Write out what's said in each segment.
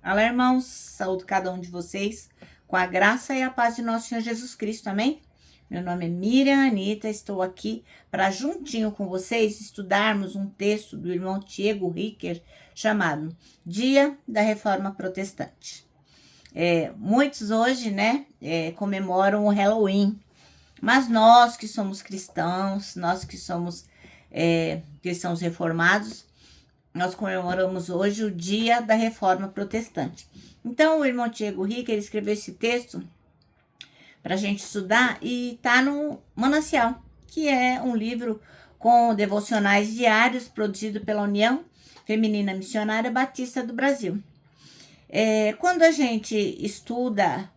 Olá, irmãos, saúdo cada um de vocês com a graça e a paz de nosso Senhor Jesus Cristo, amém? Meu nome é Miriam Anita, estou aqui para, juntinho com vocês, estudarmos um texto do irmão Diego Ricker chamado Dia da Reforma Protestante. Muitos hoje, comemoram o Halloween, mas nós que somos cristãos, nós que somos cristãos reformados, nós comemoramos hoje o Dia da Reforma Protestante. Então, o irmão Diego Rica, ele escreveu esse texto para a gente estudar e está no Manancial, que é um livro com devocionais diários produzido pela União Feminina Missionária Batista do Brasil. Quando a gente estuda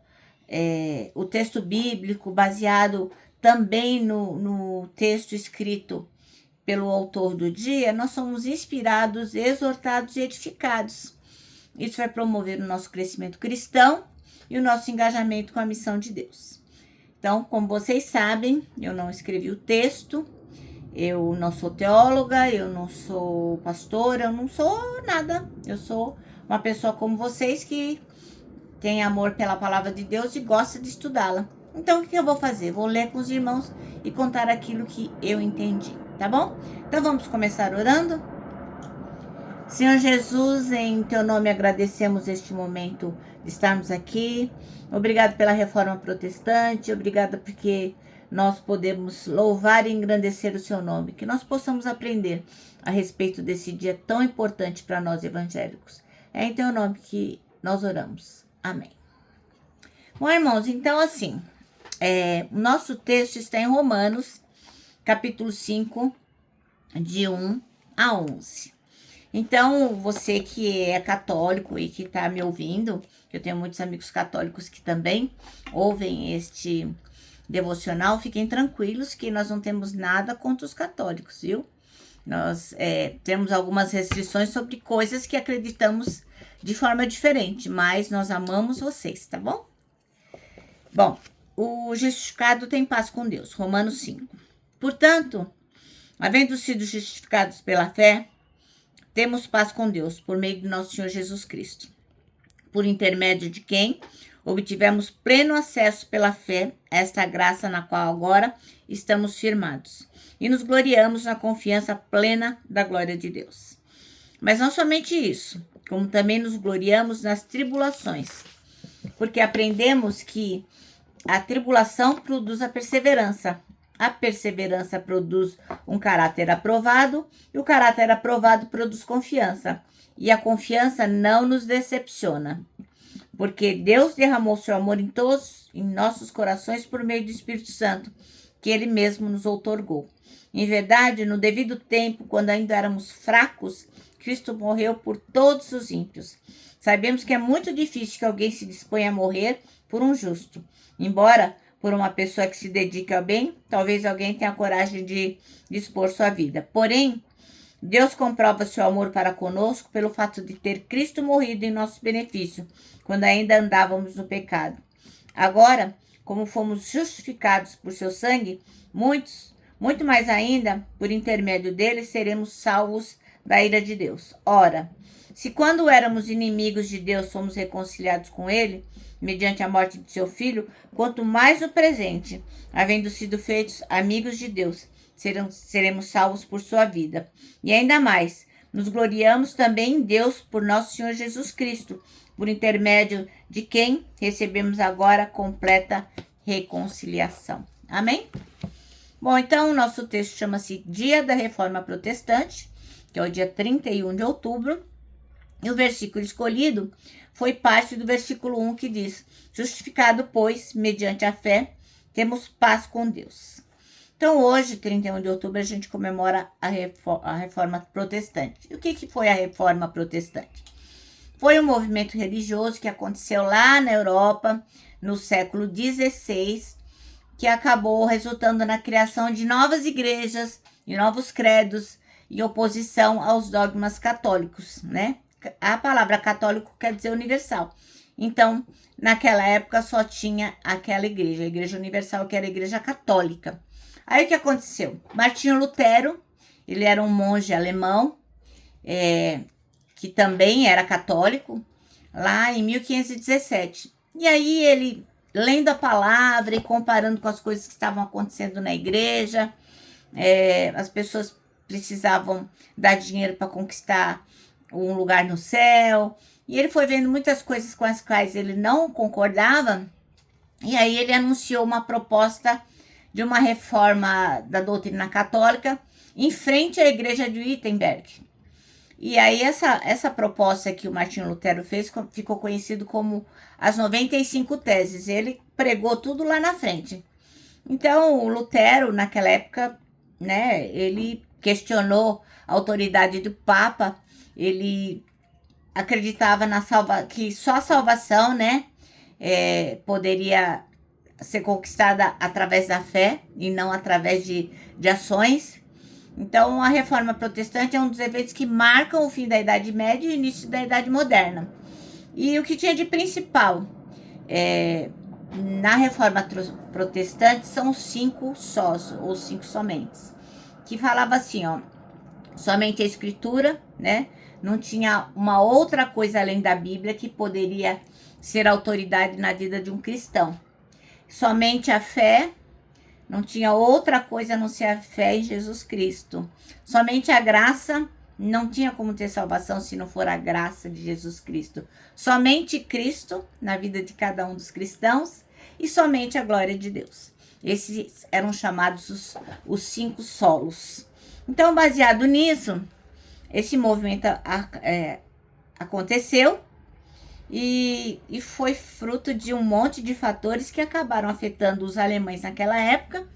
o texto bíblico baseado também no texto escrito pelo autor do dia, nós somos inspirados, exortados e edificados. Isso vai promover o nosso crescimento cristão e o nosso engajamento com a missão de Deus. Então, como vocês sabem, eu não escrevi o texto, eu não sou teóloga, eu não sou pastora, eu não sou nada. Eu sou uma pessoa como vocês que tem amor pela palavra de Deus e gosta de estudá-la. Então, o que eu vou fazer? Vou ler com os irmãos e contar aquilo que eu entendi, tá bom? Então, vamos começar orando? Senhor Jesus, em Teu nome agradecemos este momento de estarmos aqui. Obrigado pela Reforma Protestante, obrigada porque nós podemos louvar e engrandecer o Seu nome, que nós possamos aprender a respeito desse dia tão importante para nós evangélicos. É em Teu nome que nós oramos. Amém. Bom, irmãos, então assim, o nosso texto está em Romanos, capítulo 5, de 1 a 11. Então, você que é católico e que está me ouvindo, eu tenho muitos amigos católicos que também ouvem este devocional, fiquem tranquilos que nós não temos nada contra os católicos, viu? Nós temos algumas restrições sobre coisas que acreditamos de forma diferente, mas nós amamos vocês, tá bom? Bom, o justificado tem paz com Deus, Romanos 5. Portanto, havendo sido justificados pela fé, temos paz com Deus, por meio de nosso Senhor Jesus Cristo, por intermédio de quem obtivemos pleno acesso pela fé a esta graça na qual agora estamos firmados, e nos gloriamos na confiança plena da glória de Deus. Mas não somente isso, como também nos gloriamos nas tribulações, porque aprendemos que a tribulação produz a perseverança produz um caráter aprovado, e o caráter aprovado produz confiança, e a confiança não nos decepciona, porque Deus derramou seu amor em nossos corações por meio do Espírito Santo, que Ele mesmo nos outorgou. Em verdade, no devido tempo, quando ainda éramos fracos, Cristo morreu por todos os ímpios. Sabemos que é muito difícil que alguém se disponha a morrer por um justo, embora por uma pessoa que se dedique ao bem, talvez alguém tenha coragem de dispor sua vida. Porém, Deus comprova seu amor para conosco pelo fato de ter Cristo morrido em nosso benefício, quando ainda andávamos no pecado. Agora, como fomos justificados por seu sangue, muito mais ainda, por intermédio dele, seremos salvos da ira de Deus. Ora, se quando éramos inimigos de Deus fomos reconciliados com ele, mediante a morte de seu Filho, quanto mais no presente, havendo sido feitos amigos de Deus, seremos salvos por sua vida. E ainda mais, nos gloriamos também em Deus por nosso Senhor Jesus Cristo, por intermédio de quem recebemos agora completa reconciliação. Amém? Bom, então o nosso texto chama-se Dia da Reforma Protestante, que é o dia 31 de outubro, e o versículo escolhido foi parte do versículo 1 que diz: justificado, pois, mediante a fé, temos paz com Deus. Então, hoje, 31 de outubro, a gente comemora a Reforma Protestante. E o que foi a Reforma Protestante? Foi um movimento religioso que aconteceu lá na Europa, no século XVI, que acabou resultando na criação de novas igrejas e novos credos em oposição aos dogmas católicos, né? A palavra católico quer dizer universal. Então, naquela época só tinha aquela igreja, a Igreja Universal, que era a Igreja Católica. Aí o que aconteceu? Martinho Lutero, ele era um monge alemão, que também era católico, lá em 1517. E aí ele, lendo a palavra e comparando com as coisas que estavam acontecendo na igreja, as pessoas precisavam dar dinheiro para conquistar um lugar no céu, e ele foi vendo muitas coisas com as quais ele não concordava, e aí ele anunciou uma proposta de uma reforma da doutrina católica em frente à igreja de Wittenberg. E aí essa proposta que o Martinho Lutero fez ficou conhecido como as 95 teses. Ele pregou tudo lá na frente. Então, o Lutero, naquela época, né, ele questionou a autoridade do Papa, ele acreditava que só a salvação, né, poderia ser conquistada através da fé e não através de ações. Então, a Reforma Protestante é um dos eventos que marcam o fim da Idade Média e o início da Idade Moderna. E o que tinha de principal na Reforma Protestante são os 5 sós, ou 5 somentes, que falava assim, ó, somente a Escritura, né? Não tinha uma outra coisa além da Bíblia que poderia ser autoridade na vida de um cristão. Somente a fé, não tinha outra coisa a não ser a fé em Jesus Cristo. Somente a graça, não tinha como ter salvação se não for a graça de Jesus Cristo. Somente Cristo na vida de cada um dos cristãos e somente a glória de Deus. Esses eram chamados os 5 solos. Então, baseado nisso, esse movimento aconteceu e foi fruto de um monte de fatores que acabaram afetando os alemães naquela época,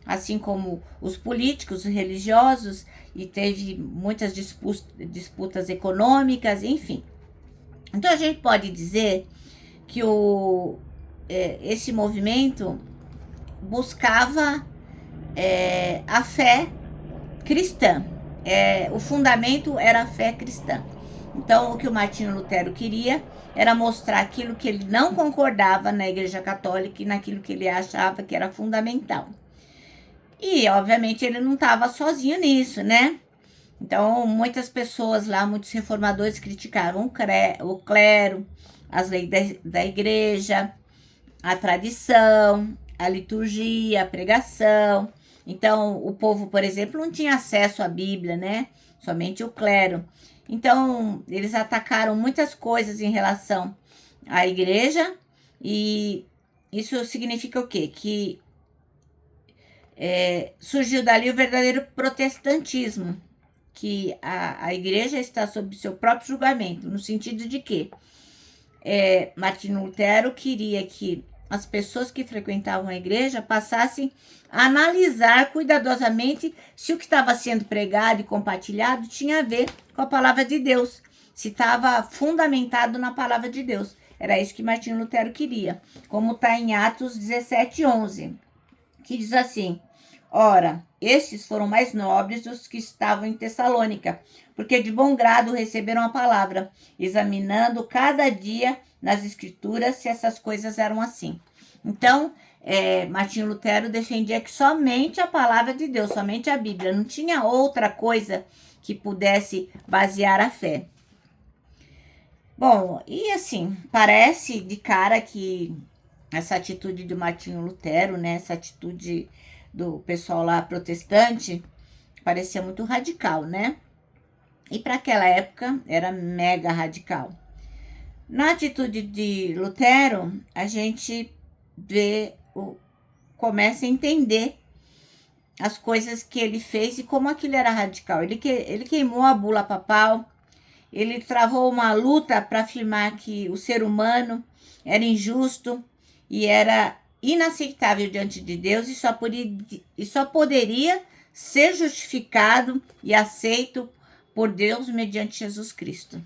assim como os políticos, os religiosos, e teve muitas disputas econômicas, enfim. Então, a gente pode dizer que esse movimento buscava a fé cristã. O fundamento era a fé cristã. Então, o que o Martinho Lutero queria era mostrar aquilo que ele não concordava na Igreja Católica e naquilo que ele achava que era fundamental. E, obviamente, ele não estava sozinho nisso, né? Então, muitas pessoas lá, muitos reformadores criticaram o clero, as leis da igreja, a tradição, a liturgia, a pregação. Então, o povo, por exemplo, não tinha acesso à Bíblia, né? Somente o clero. Então, eles atacaram muitas coisas em relação à igreja, e isso significa o quê? Que surgiu dali o verdadeiro protestantismo, que a igreja está sob seu próprio julgamento, no sentido de que Martinho Lutero queria que as pessoas que frequentavam a igreja passassem a analisar cuidadosamente se o que estava sendo pregado e compartilhado tinha a ver com a palavra de Deus, se estava fundamentado na palavra de Deus. Era isso que Martinho Lutero queria, como está em Atos 17:11, que diz assim: ora, estes foram mais nobres dos que estavam em Tessalônica, porque de bom grado receberam a palavra, examinando cada dia nas escrituras se essas coisas eram assim. Então, Martinho Lutero defendia que somente a palavra de Deus, somente a Bíblia, não tinha outra coisa que pudesse basear a fé. Bom, e assim, parece de cara que essa atitude de Martinho Lutero, né, essa atitude do pessoal lá protestante, parecia muito radical, né? E para aquela época era mega radical. Na atitude de Lutero, a gente começa a entender as coisas que ele fez e como aquilo era radical. Ele queimou a bula papal, ele travou uma luta para afirmar que o ser humano era injusto e era inaceitável diante de Deus e só poderia ser justificado e aceito por Deus mediante Jesus Cristo.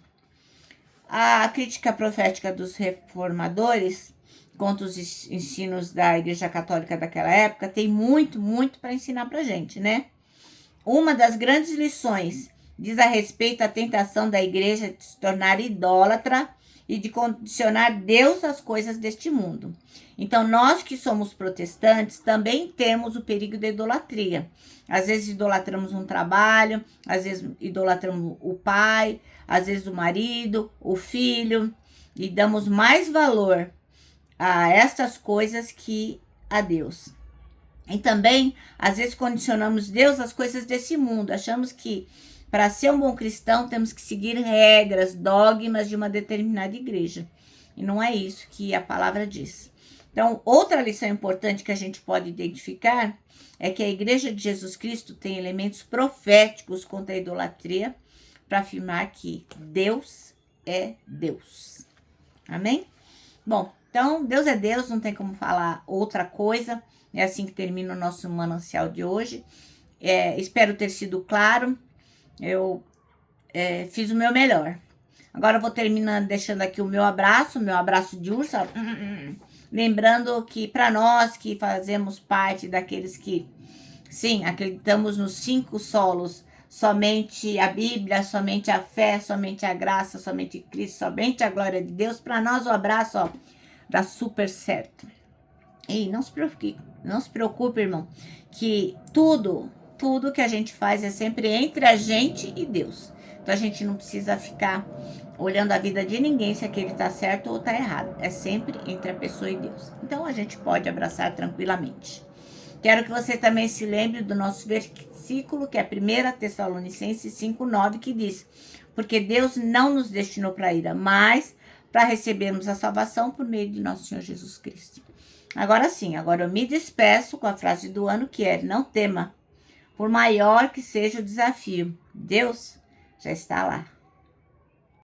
A crítica profética dos reformadores contra os ensinos da Igreja Católica daquela época tem muito, muito para ensinar para a gente, né? Uma das grandes lições diz a respeito à tentação da igreja de se tornar idólatra e de condicionar Deus às coisas deste mundo. Então, nós que somos protestantes também temos o perigo da idolatria. Às vezes idolatramos um trabalho, às vezes idolatramos o pai, às vezes o marido, o filho. e damos mais valor a estas coisas que a Deus. E também, às vezes, condicionamos Deus às coisas desse mundo. Achamos que para ser um bom cristão temos que seguir regras, dogmas de uma determinada igreja. E não é isso que a palavra diz. Então, outra lição importante que a gente pode identificar é que a Igreja de Jesus Cristo tem elementos proféticos contra a idolatria para afirmar que Deus é Deus. Amém? Bom, então, Deus é Deus, não tem como falar outra coisa. É assim que termina o nosso manancial de hoje. Espero ter sido claro. Eu fiz o meu melhor. Agora eu vou terminando deixando aqui o meu abraço de urso. Lembrando que para nós que fazemos parte daqueles que, sim, acreditamos nos 5 solos, somente a Bíblia, somente a fé, somente a graça, somente Cristo, somente a glória de Deus, para nós o abraço dá super certo. E não se preocupe, irmão, que tudo que a gente faz é sempre entre a gente e Deus. Então a gente não precisa ficar olhando a vida de ninguém se aquele tá certo ou tá errado. É sempre entre a pessoa e Deus. Então a gente pode abraçar tranquilamente. Quero que você também se lembre do nosso versículo, que é 1 Tessalonicenses 5:9, que diz: porque Deus não nos destinou para a ira, mas para recebermos a salvação por meio de nosso Senhor Jesus Cristo. Agora sim, agora eu me despeço com a frase do ano, que é: não tema, por maior que seja o desafio, Deus já está lá.